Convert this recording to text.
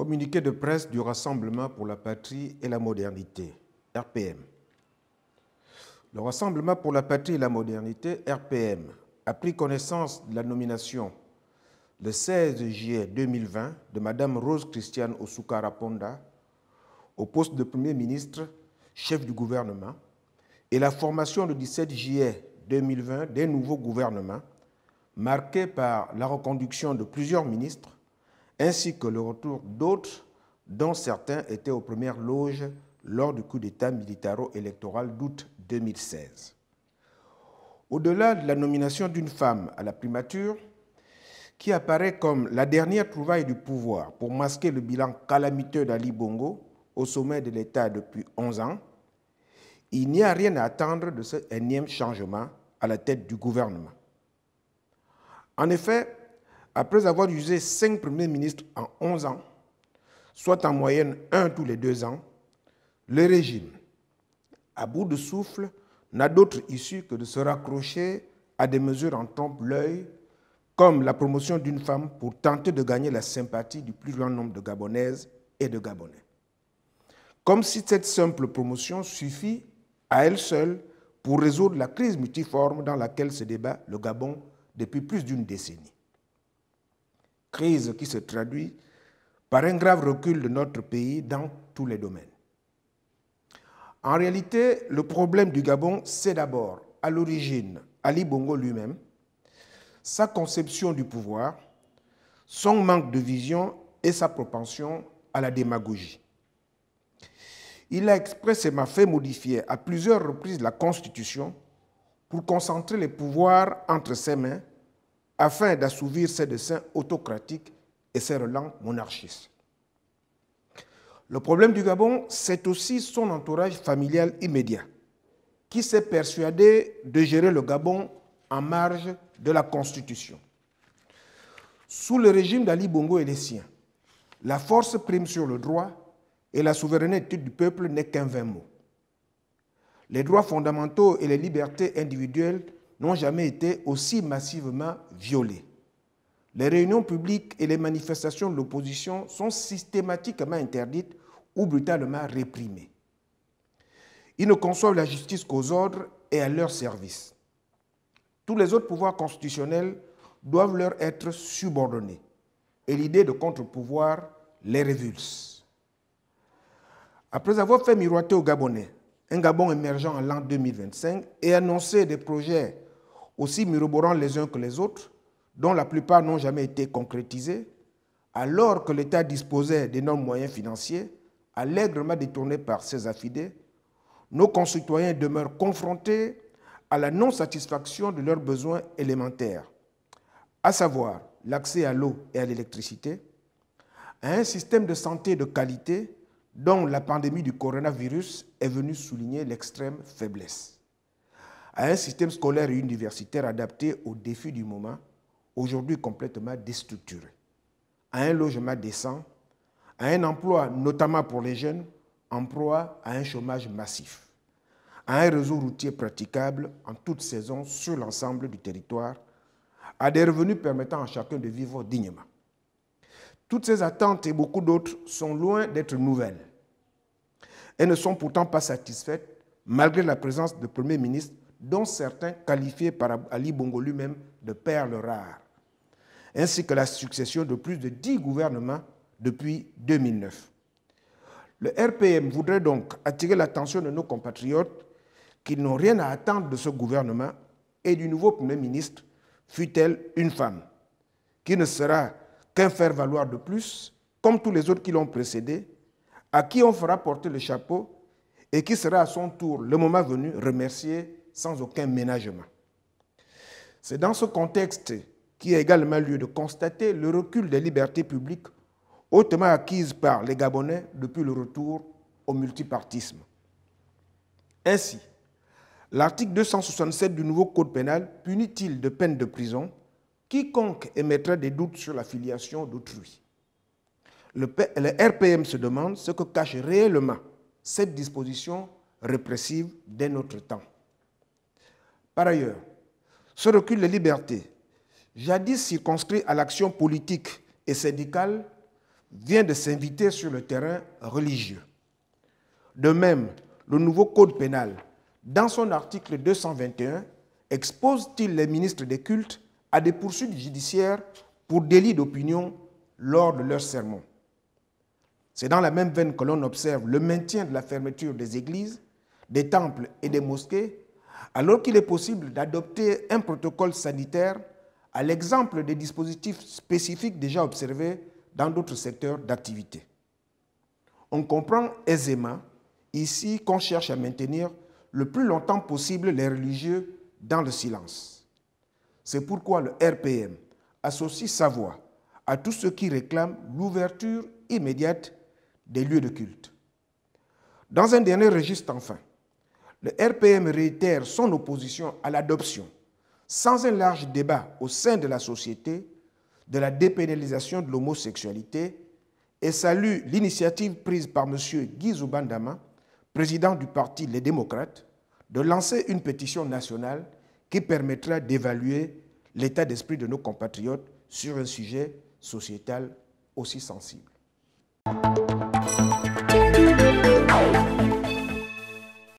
Communiqué de presse du Rassemblement pour la patrie et la modernité, RPM. Le Rassemblement pour la patrie et la modernité, RPM, a pris connaissance de la nomination le 16 juillet 2020 de Mme Rose Christiane Osuka Ponda au poste de Premier ministre, chef du gouvernement, et la formation le 17 juillet 2020 d'un nouveau gouvernement, marqué par la reconduction de plusieurs ministres, ainsi que le retour d'autres, dont certains étaient aux premières loges lors du coup d'État militaro-électoral d'août 2016. Au-delà de la nomination d'une femme à la primature, qui apparaît comme la dernière trouvaille du pouvoir pour masquer le bilan calamiteux d'Ali Bongo au sommet de l'État depuis 11 ans, il n'y a rien à attendre de ce énième changement à la tête du gouvernement. En effet, après avoir usé 5 premiers ministres en 11 ans, soit en moyenne 1 tous les 2 ans, le régime, à bout de souffle, n'a d'autre issue que de se raccrocher à des mesures en trompe-l'œil, comme la promotion d'une femme pour tenter de gagner la sympathie du plus grand nombre de Gabonaises et de Gabonais. Comme si cette simple promotion suffit à elle seule pour résoudre la crise multiforme dans laquelle se débat le Gabon depuis plus d'une décennie. Crise qui se traduit par un grave recul de notre pays dans tous les domaines. En réalité, le problème du Gabon, c'est d'abord, à l'origine, Ali Bongo lui-même, sa conception du pouvoir, son manque de vision et sa propension à la démagogie. Il a expressément fait modifier à plusieurs reprises la Constitution pour concentrer les pouvoirs entre ses mains afin d'assouvir ses desseins autocratiques et ses relents monarchistes. Le problème du Gabon, c'est aussi son entourage familial immédiat, qui s'est persuadé de gérer le Gabon en marge de la Constitution. Sous le régime d'Ali Bongo et les siens, la force prime sur le droit et la souveraineté du peuple n'est qu'un vain mot. Les droits fondamentaux et les libertés individuelles n'ont jamais été aussi massivement violés. Les réunions publiques et les manifestations de l'opposition sont systématiquement interdites ou brutalement réprimées. Ils ne conçoivent la justice qu'aux ordres et à leur service. Tous les autres pouvoirs constitutionnels doivent leur être subordonnés et l'idée de contre-pouvoir les révulse. Après avoir fait miroiter aux Gabonais un Gabon émergent en l'an 2025 et annoncé des projets aussi mirobolants les uns que les autres, dont la plupart n'ont jamais été concrétisés, alors que l'État disposait d'énormes moyens financiers, allègrement détournés par ses affidés, nos concitoyens demeurent confrontés à la non-satisfaction de leurs besoins élémentaires, à savoir l'accès à l'eau et à l'électricité, à un système de santé de qualité dont la pandémie du coronavirus est venue souligner l'extrême faiblesse, à un système scolaire et universitaire adapté aux défis du moment, aujourd'hui complètement déstructuré, à un logement décent, à un emploi notamment pour les jeunes, en proie à un chômage massif, à un réseau routier praticable en toute saison sur l'ensemble du territoire, à des revenus permettant à chacun de vivre dignement. Toutes ces attentes et beaucoup d'autres sont loin d'être nouvelles. Elles ne sont pourtant pas satisfaites malgré la présence de premiers ministres dont certains qualifiés par Ali Bongo lui-même de perles rares, ainsi que la succession de plus de 10 gouvernements depuis 2009. Le RPM voudrait donc attirer l'attention de nos compatriotes qu'ils n'ont rien à attendre de ce gouvernement et du nouveau Premier ministre, fût-elle une femme, qui ne sera qu'un faire-valoir de plus, comme tous les autres qui l'ont précédé, à qui on fera porter le chapeau et qui sera à son tour, le moment venu, remercié sans aucun ménagement. C'est dans ce contexte qui a également lieu de constater le recul des libertés publiques hautement acquises par les Gabonais depuis le retour au multipartisme. Ainsi, l'article 267 du nouveau Code pénal punit-il de peine de prison quiconque émettrait des doutes sur la filiation d'autrui. Le RPM se demande ce que cache réellement cette disposition répressive dès notre temps. Par ailleurs, ce recul des libertés, jadis circonscrit à l'action politique et syndicale, vient de s'inviter sur le terrain religieux. De même, le nouveau code pénal, dans son article 221, expose-t-il les ministres des cultes à des poursuites judiciaires pour délit d'opinion lors de leurs sermons. C'est dans la même veine que l'on observe le maintien de la fermeture des églises, des temples et des mosquées, alors qu'il est possible d'adopter un protocole sanitaire à l'exemple des dispositifs spécifiques déjà observés dans d'autres secteurs d'activité. On comprend aisément ici qu'on cherche à maintenir le plus longtemps possible les religieux dans le silence. C'est pourquoi le RPM associe sa voix à tous ceux qui réclament l'ouverture immédiate des lieux de culte. Dans un dernier registre enfin, le RPM réitère son opposition à l'adoption, sans un large débat au sein de la société, de la dépénalisation de l'homosexualité et salue l'initiative prise par M. Guy Zoubandama, président du parti Les Démocrates, de lancer une pétition nationale qui permettra d'évaluer l'état d'esprit de nos compatriotes sur un sujet sociétal aussi sensible.